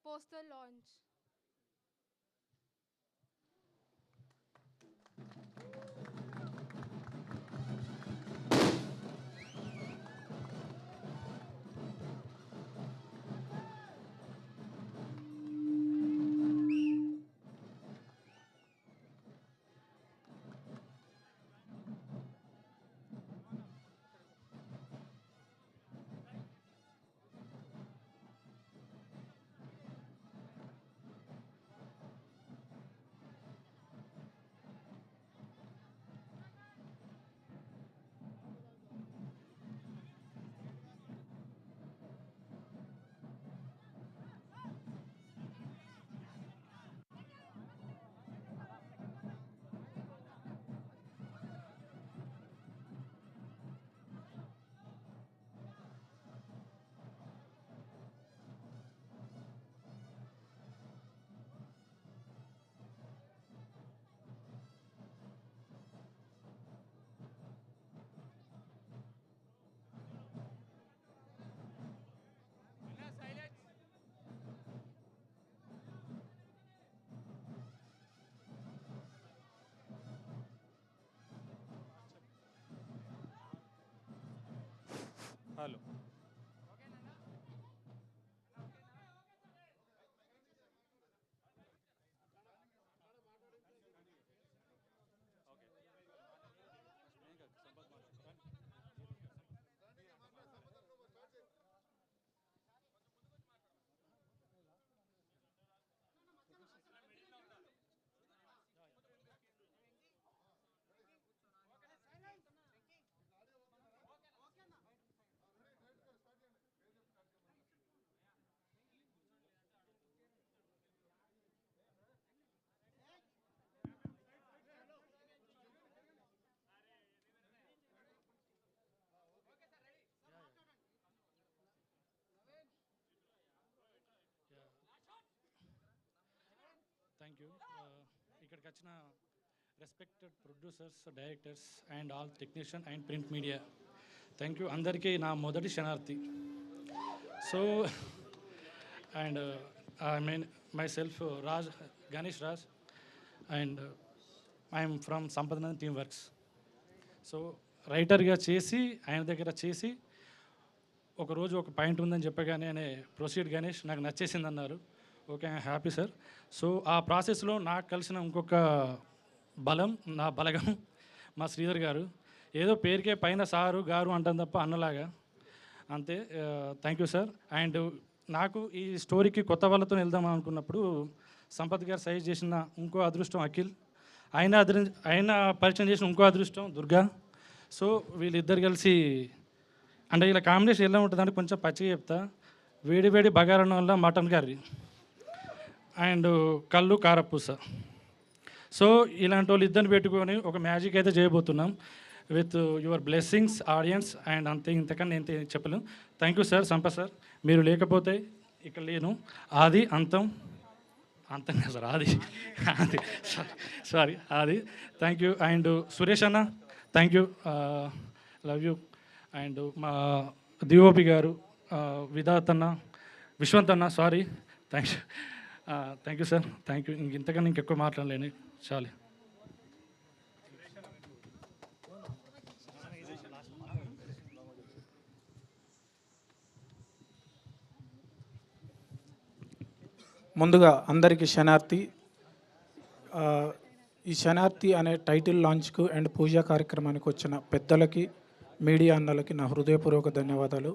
poster launch. Hello. Thank you. ఇక్కడికి వచ్చిన respected producers, directors and all technician and print media, thank you. అందరికీ నా మొదటి శనార్థి. So and I mean myself Raj, Ganesh Raj, and I'm from Sampadananda team works. So రైటర్గా చేసి ఆయన దగ్గర చేసి ఒకరోజు ఒక పాయింట్ ఉందని చెప్పగానే అనే ప్రొసీడ్ గణేష్ నాకు నచ్చేసింది అన్నారు. Okay, I happy sir. So ఆ ప్రాసెస్లో నాకు కలిసిన ఇంకొక బలం, నా బలగం మా శ్రీధర్ గారు. ఏదో పేరుకే పైన సారు గారు అంటాం తప్ప అన్నలాగా అంతే. Thank you sir. అండ్ నాకు ఈ స్టోరీకి కొత్త వాళ్ళతో వెళ్దాం అనుకున్నప్పుడు సంపత్ గారు సజెస్ట్ చేసిన ఇంకో అదృష్టం అఖిల్, ఆయన పరిచయం చేసిన ఇంకో అదృష్టం దుర్గా. సో వీళ్ళిద్దరు కలిసి అంటే ఇలా కాంబినేషన్ ఎలా ఉంటుందంటే కొంచెం పచ్చిగా చెప్తా. వేడి వేడి బగారన్నం వల్ల మటన్ కర్రీ అండ్ కళ్ళు కారపూస. సో ఇలాంటి వాళ్ళు ఇద్దరిని పెట్టుకొని ఒక మ్యాజిక్ అయితే చేయబోతున్నాం with your blessings audience. And అంతే, ఇంతకన్నా నేను చెప్పలేను. Thank you sir, Sampath sir. మీరు లేకపోతే ఇక్కడ లేను. ఆది అంతం, అంతం కదా సార్, ఆది ఆది సారీ ఆది. Thank you. అండ్ సురేష్ అన్న, thank you, love you. And మా డిఓపి గారు విధాత్ అన్న, విశ్వంత్ అన్న, sorry, thanks. Thank you sir, thank you. ఇంతకన్నా ఇంకెక్కువ మాట్లాడలేను, చాలు. ముందుగా అందరికీ శనార్థి. ఈ శనార్థి అనే టైటిల్ లాంచ్కు అండ్ పూజా కార్యక్రమానికి వచ్చిన పెద్దలకి, మీడియా అన్నలకి నా హృదయపూర్వక ధన్యవాదాలు.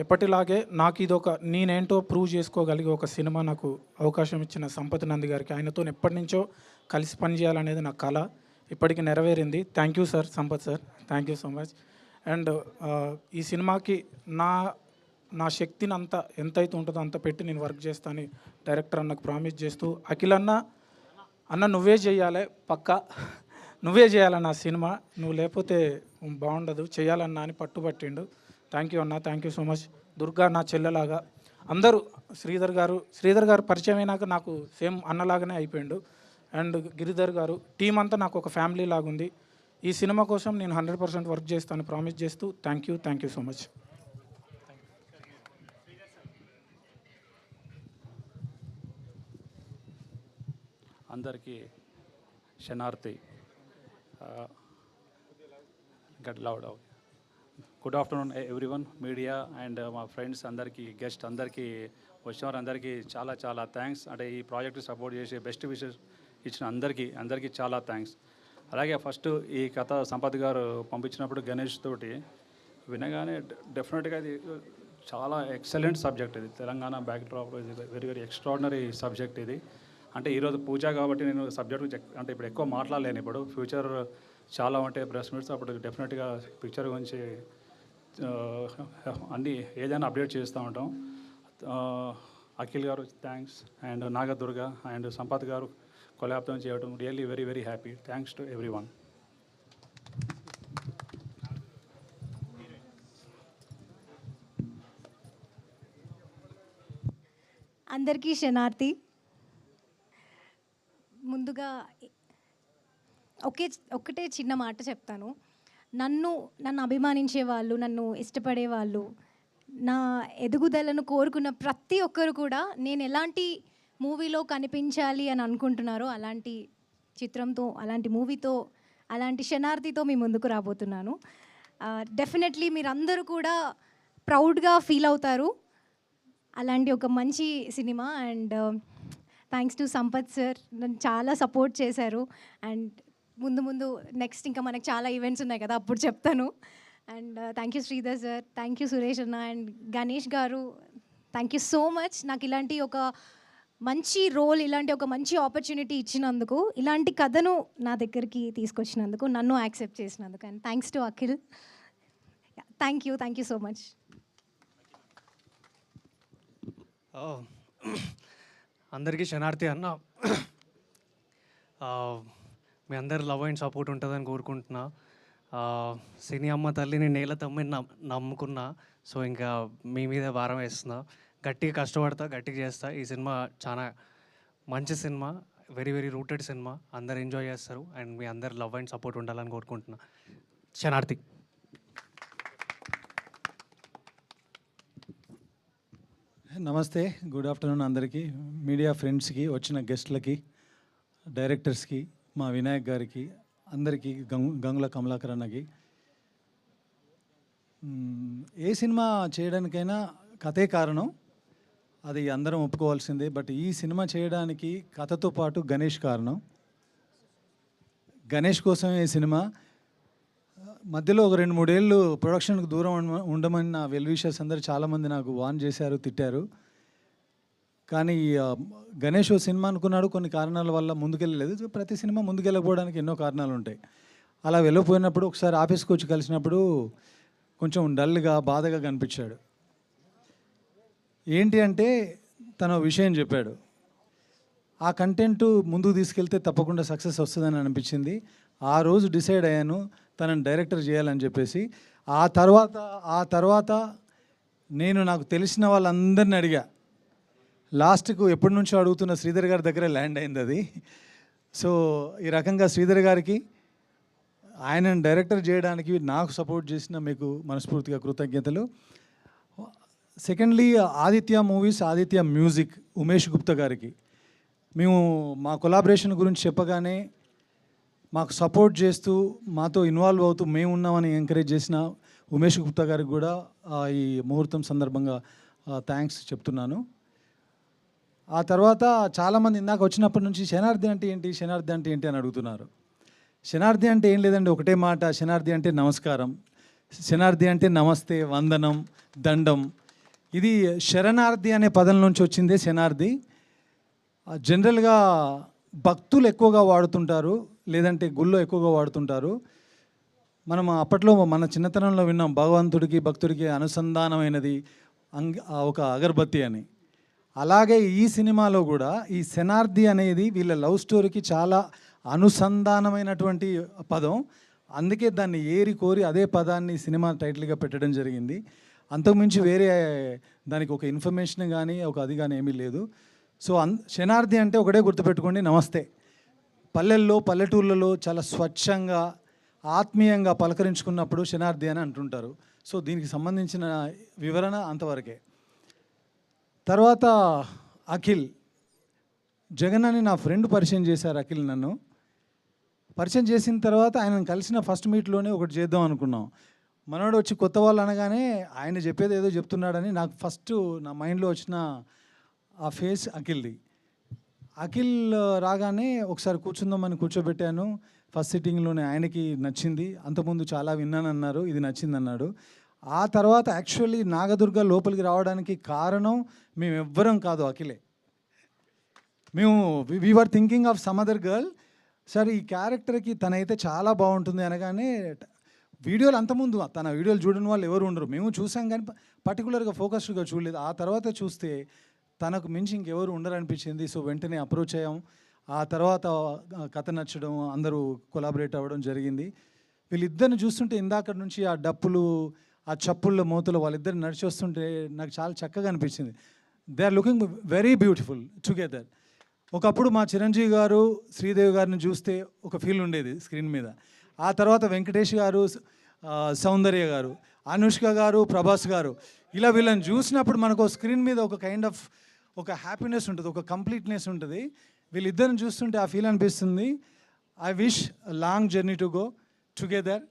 ఎప్పటిలాగే నాకు ఇదొక నేనేంటో ప్రూవ్ చేసుకోగలిగే ఒక సినిమా నాకు అవకాశం ఇచ్చిన సంపత్ నంది గారికి, ఆయనతో ఎప్పటి నుంచో కలిసి పనిచేయాలనేది నా కళ, ఇప్పటికి నెరవేరింది. Thank you sir, Sampath sir, thank you so much. And ఈ సినిమాకి నా శక్తిని అంతా ఎంతైతే ఉంటుందో అంత పెట్టి నేను వర్క్ చేస్తాను డైరెక్టర్ అన్నకు ప్రామిస్ చేస్తూ, అఖిల్ అన్న నువ్వే చేయాలి, పక్కా నువ్వే చేయాలన్న సినిమా, నువ్వు లేకపోతే బాగుండదు, చేయాలన్నా అని పట్టుబట్టిండు. థ్యాంక్ యూ అన్న, thank you so much. Durga నా చెల్లెలాగా, అందరూ శ్రీధర్ గారు పరిచయం అయినాక నాకు సేమ్ అన్నలాగానే అయిపోయిండు. అండ్ గిరిధర్ గారు, టీం అంతా నాకు ఒక ఫ్యామిలీ లాగా ఉంది. ఈ సినిమా కోసం నేను 100% వర్క్ చేస్తాను ప్రామిస్ చేస్తూ థ్యాంక్ యూ సో మచ్. అందరికీ శనార్థి గట్ లౌడ్ good afternoon everyone media and మా ఫ్రెండ్స్ అందరికీ గెస్ట్ అందరికీ వచ్చిన వారందరికీ చాలా చాలా థ్యాంక్స్. అంటే ఈ ప్రాజెక్ట్ సపోర్ట్ చేసి బెస్ట్ విషెస్ ఇచ్చిన అందరికీ చాలా థ్యాంక్స్. అలాగే ఫస్ట్ ఈ కథ సంపత్ గారు పంపించినప్పుడు గణేష్ తోటి వినగానే డెఫినెట్గా ఇది చాలా ఎక్సలెంట్ సబ్జెక్ట్. ఇది తెలంగాణ బ్యాక్డ్రాప్ ఇది వెరీ వెరీ ఎక్స్ట్రాడినరీ సబ్జెక్ట్ ఇది. అంటే ఈరోజు పూజ కాబట్టి నేను సబ్జెక్ట్ అంటే ఇప్పుడు ఎక్కువ మాట్లాడలేను. ఇప్పుడు ఫ్యూచర్ చాలా ఉంటాయి ప్రెస్ మీట్స్, అప్పుడు డెఫినెట్గా పిక్చర్ గురించి అన్నీ ఏదైనా అప్డేట్ చేస్తూ ఉంటాం. అఖిల్ గారు thanks, and Nagadurga and Sampath గారు కొలాబ్తో చేయడం really very very happy. Thanks to every one. అందరికీ శనార్థి. ముందుగా ఒక్కటే చిన్న మాట చెప్తాను. నన్ను అభిమానించే వాళ్ళు, నన్ను ఇష్టపడే వాళ్ళు, నా ఎదుగుదలను కోరుకున్న ప్రతి ఒక్కరు కూడా నేను ఎలాంటి మూవీలో కనిపించాలి అని అనుకుంటున్నారో అలాంటి చిత్రంతో, అలాంటి మూవీతో, అలాంటి శనార్థితో మీ ముందుకు రాబోతున్నాను. డెఫినెట్లీ మీరందరూ కూడా ప్రౌడ్గా ఫీల్ అవుతారు. అలాంటి ఒక మంచి cinema. And thanks to Sampath sir, నన్ను చాలా సపోర్ట్ చేశారు. అండ్ ముందు నెక్స్ట్ ఇంకా మనకు చాలా ఈవెంట్స్ ఉన్నాయి కదా, అప్పుడు చెప్తాను. And thank you Sridhar sir, thank you Suresh అన్న అండ్ గణేష్ గారు, థ్యాంక్ యూ సో మచ్. నాకు ఇలాంటి ఒక మంచి రోల్, ఇలాంటి ఒక మంచి ఆపర్చునిటీ ఇచ్చినందుకు, ఇలాంటి కథను నా దగ్గరికి తీసుకొచ్చినందుకు, నన్ను యాక్సెప్ట్ చేసినందుకు. And thanks to Akhil. Thank you so much. అందరికీ శనార్థి అన్న. మీ అందరి లవ్ అండ్ సపోర్ట్ ఉంటుందని కోరుకుంటున్నా. సినీ అమ్మ తల్లిని నేల తమ్మిని నమ్ముకున్నా. సో ఇంకా మీ మీద భారం వేస్తున్నా. గట్టిగా కష్టపడతా, గట్టిగా చేస్తా. ఈ సినిమా చాలా మంచి cinema, very very rooted cinema. అందరు ఎంజాయ్ చేస్తారు. అండ్ మీ అందరి లవ్ అండ్ సపోర్ట్ ఉండాలని కోరుకుంటున్నా. శనార్థి. నమస్తే, గుడ్ ఆఫ్టర్నూన్ అందరికీ, మీడియా ఫ్రెండ్స్కి, వచ్చిన గెస్ట్లకి, డైరెక్టర్స్కి, మా వినాయక్ గారికి, అందరికీ, గంగుల కమలాకర్ అన్నకి. ఏ సినిమా చేయడానికైనా కథే కారణం, అది అందరం ఒప్పుకోవాల్సిందే. బట్ ఈ సినిమా చేయడానికి కథతో పాటు గణేష్ కారణం. గణేష్ కోసమే ఈ సినిమా. మధ్యలో ఒక 2-3 ఏళ్ళు ప్రొడక్షన్కి దూరం ఉండమని నా వెల్ విషర్స్ అందరూ చాలామంది నాకు వార్న్ చేశారు, తిట్టారు. కానీ గణేష్ సినిమా అనుకున్నాడు, కొన్ని కారణాల వల్ల ముందుకెళ్ళలేదు. ప్రతి సినిమా ముందుకెళ్ళకపోవడానికి ఎన్నో కారణాలు ఉంటాయి. అలా వెళ్ళిపోయినప్పుడు ఒకసారి ఆఫీస్కి వచ్చి కలిసినప్పుడు కొంచెం డల్గా, బాధగా కనిపించాడు. ఏంటి అంటే తన విషయం చెప్పాడు. ఆ కంటెంట్ ముందుకు తీసుకెళ్తే తప్పకుండా సక్సెస్ వస్తుందని అనిపించింది. ఆ రోజు డిసైడ్ అయ్యాను తనని డైరెక్టర్ చేయాలని చెప్పేసి. ఆ తర్వాత నేను నాకు తెలిసిన వాళ్ళందరిని అడిగా. లాస్ట్కు ఎప్పటి నుంచో అడుగుతున్న శ్రీధర్ గారి దగ్గర ల్యాండ్ అయింది అది. సో ఈ రకంగా శ్రీధర్ గారికి, ఆయనను డైరెక్టర్ చేయడానికి నాకు సపోర్ట్ చేసిన మీకు మనస్ఫూర్తిగా కృతజ్ఞతలు. Secondly, Aditya movies, Aditya music, Umesh Gupta గారికి మేము మా కొలాబరేషన్ గురించి చెప్పగానే మాకు సపోర్ట్ చేస్తూ, మాతో ఇన్వాల్వ్ అవుతూ, మేము ఉన్నామని ఎంకరేజ్ చేసిన ఉమేష్ గుప్తా గారికి కూడా ఈ ముహూర్తం సందర్భంగా థ్యాంక్స్ చెప్తున్నాను. ఆ తర్వాత చాలామంది ఇందాక వచ్చినప్పటి నుంచి శనార్థి అంటే ఏంటి అని అడుగుతున్నారు. శనార్థి అంటే ఏం లేదండి, ఒకటే మాట. శనార్థి అంటే నమస్కారం, శనార్థి అంటే నమస్తే, వందనం, దండం. ఇది శరణార్థి అనే పదం నుంచి వచ్చిందే శనార్థి. జనరల్గా భక్తులు ఎక్కువగా వాడుతుంటారు, లేదంటే గుళ్ళో ఎక్కువగా వాడుతుంటారు. మనం అప్పట్లో మన చిన్నతనంలో విన్నాం, భగవంతుడికి భక్తుడికి అనుసంధానమైనది ఒక అగరబత్తి అని. అలాగే ఈ సినిమాలో కూడా ఈ శనార్థి అనేది వీళ్ళ లవ్ స్టోరీకి చాలా అనుసంధానమైనటువంటి పదం. అందుకే దాన్ని ఏరి కోరి అదే పదాన్ని సినిమా టైటిల్గా పెట్టడం జరిగింది. అంతకుమించి వేరే దానికి ఒక ఇన్ఫర్మేషన్ కానీ ఒక అది కానీ ఏమీ లేదు. సో శనార్థి అంటే ఒకటే గుర్తుపెట్టుకోండి, నమస్తే. పల్లెల్లో, పల్లెటూళ్ళలో చాలా స్వచ్ఛంగా, ఆత్మీయంగా పలకరించుకున్నప్పుడు శనార్థి అని అంటుంటారు. సో దీనికి సంబంధించిన వివరణ అంతవరకే. తర్వాత అఖిల్, జగన్ అని నా ఫ్రెండ్ పరిచయం చేశారు అఖిల్ నన్ను. పరిచయం చేసిన తర్వాత ఆయనను కలిసిన ఫస్ట్ మీట్లోనే ఒకటి చేద్దాం అనుకున్నాం. మనోడు వచ్చి కొత్త వాళ్ళు అనగానే ఆయన చెప్పేది ఏదో చెప్తున్నాడని నాకు ఫస్ట్ నా మైండ్లో వచ్చిన ఆ ఫేస్ అఖిల్ది. అఖిల్ రాగానే ఒకసారి కూర్చుందామని కూర్చోబెట్టాను. ఫస్ట్ సిట్టింగ్లోనే ఆయనకి నచ్చింది. అంతకుముందు చాలా విన్నానన్నారు, ఇది నచ్చిందన్నాడు. ఆ తర్వాత యాక్చువల్లీ నాగదుర్గ లోపలికి రావడానికి కారణం మేమెవ్వరం కాదు, అఖిలే. మేము we're thinking of some other girl. Sir ఈ క్యారెక్టర్కి తనైతే చాలా బాగుంటుంది అనగానే వీడియోలు అంతకుముందు తన వీడియోలు చూడని వాళ్ళు ఎవరు ఉండరు. మేము చూసాం కానీ పర్టికులర్గా ఫోకస్డ్గా చూడలేదు. ఆ తర్వాత చూస్తే తనకు మించి ఇంకెవరు ఉండరనిపించింది. సో వెంటనే అప్రోచ్ అయ్యాం. ఆ తర్వాత కథ నచ్చడం, అందరూ కొలాబరేట్ అవ్వడం జరిగింది. వీళ్ళిద్దరిని చూస్తుంటే ఇందాక నుంచి ఆ డప్పులు, ఆ చప్పుళ్ళ మూతలు వాళ్ళిద్దరు నడిచి వస్తుంటే నాకు చాలా చక్కగా అనిపించింది. They are looking very beautiful together. ఒకప్పుడు మా చిరంజీవి గారు, శ్రీదేవి గారిని చూస్తే ఒక ఫీల్ ఉండేది స్క్రీన్ మీద. ఆ తర్వాత వెంకటేష్ గారు, సౌందర్య గారు, అనుష్క గారు, ప్రభాస్ గారు, ఇలా వీళ్ళని చూసినప్పుడు మనకు స్క్రీన్ మీద ఒక కైండ్ ఆఫ్ ఒక హ్యాపీనెస్ ఉంటుంది, ఒక కంప్లీట్నెస్ ఉంటుంది. వీళ్ళిద్దరిని చూస్తుంటే ఆ ఫీల్ అనిపిస్తుంది. I wish long journey to go together.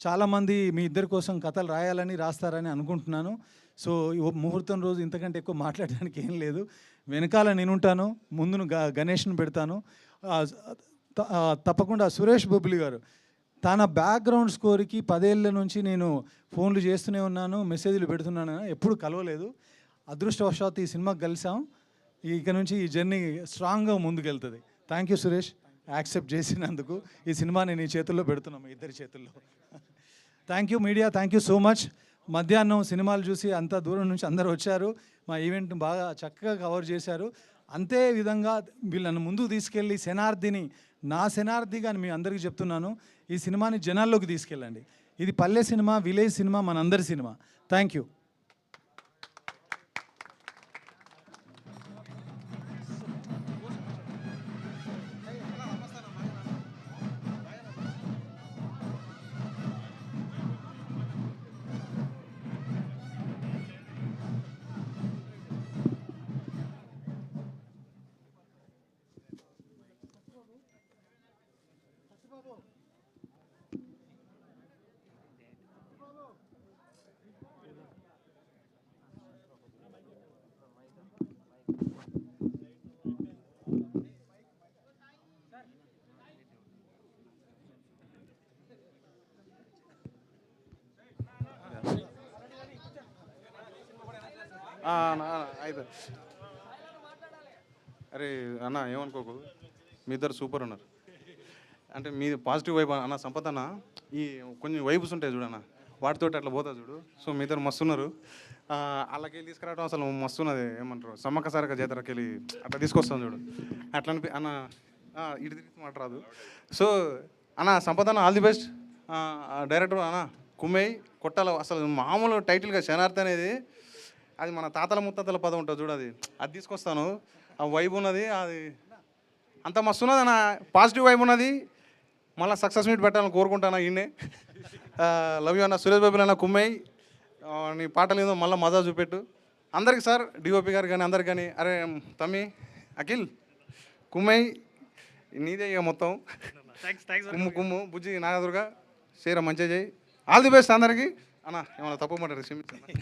చాలామంది మీ ఇద్దరి కోసం కథలు రాయాలని, రాస్తారని అనుకుంటున్నాను. సో ముహూర్తం రోజు ఇంతకంటే ఎక్కువ మాట్లాడడానికి ఏం లేదు. వెనకాల నేనుంటాను, ముందును గణేష్ని పెడతాను. తప్పకుండా సురేష్ బొబ్బిలి గారు తన బ్యాక్గ్రౌండ్ స్కోర్కి 10 ఏళ్ళ నుంచి నేను ఫోన్లు చేస్తూనే ఉన్నాను, మెసేజ్లు పెడుతున్నాను, ఎప్పుడు కలవలేదు. అదృష్టవశాత్తు ఈ సినిమాకి కలిసాం. ఇక నుంచి ఈ జర్నీ స్ట్రాంగ్గా ముందుకెళ్తుంది. థ్యాంక్ యూ సురేష్, యాక్సెప్ట్ చేసినందుకు. ఈ సినిమాని నీ చేతుల్లో పెడుతున్నాం, మీ ఇద్దరి చేతుల్లో. Thank you media, thank you so much. మధ్యాహ్నం సినిమాలు చూసి అంత దూరం నుంచి అందరూ వచ్చారు, మా ఈవెంట్ని బాగా చక్కగా కవర్ చేశారు. అంతే విధంగా వీళ్ళని ముందుకు తీసుకెళ్ళి శనార్థిని నా శనార్థిగా మీ అందరికీ చెప్తున్నాను, ఈ సినిమాని జనాల్లోకి తీసుకెళ్ళండి. ఇది పల్లె సినిమా, విలేజ్ సినిమా, మనందరి సినిమా. Thank you. అయితే అరే అన్న ఏమనుకోకు, మీ ఇద్దరు సూపర్ ఉన్నారు. అంటే మీ పాజిటివ్ వైబ్ అన్న. సంపత్ అన్న ఈ కొన్ని వైబ్స్ ఉంటాయి చూడన్న, వాటితోటి అట్లా పోతా చూడు. సో మీ ఇద్దరు మస్తు ఉన్నారు. వాళ్ళకి తీసుకురావడం అసలు మస్తు ఉన్నది. ఏమంటారు, సమ్మక్క సారక జాతరకి వెళ్ళి అట్లా తీసుకొస్తాం చూడు, అట్లా అనిపి అన్న ఇటు తిరిగి మాట రాదు. సో అన్న సంపత్ అన్న ఆల్ ది బెస్ట్. డైరెక్టర్ అన్న కుమ్మేయ్ కొట్టాల. అసలు మామూలు టైటిల్గా శనార్థి అనేది అది మన తాతల ముత్తాతల పదం ఉంటుంది చూడు, అది తీసుకొస్తాను. ఆ వైబ్ ఉన్నది, అది అంత మస్తు ఉన్నది అన్న, పాజిటివ్ వైబ్ ఉన్నది. మళ్ళీ సక్సెస్ మీట్ పెట్టాలని కోరుకుంటాను. ఈయనే లవ్ యూ అన్న. సురేష్ బాబు అన్న కుమ్మేయ్, నీ పాటలు ఏదో మళ్ళీ మజా చూపెట్టు అందరికి. సార్ డిఓపి గారు కానీ అందరికి కానీ, అరే తమ్మి అఖిల్ కుమ్మేయ్ నీదే ఇక మొత్తం. కుమ్ము కుమ్ము బుజ్జి నాగదుర్గ షేర మంచిగా చేయి. ఆల్ ది బెస్ట్ అందరికీ. అన్న ఏమన్నా తప్పు మాట్లాడు క్షమించండి.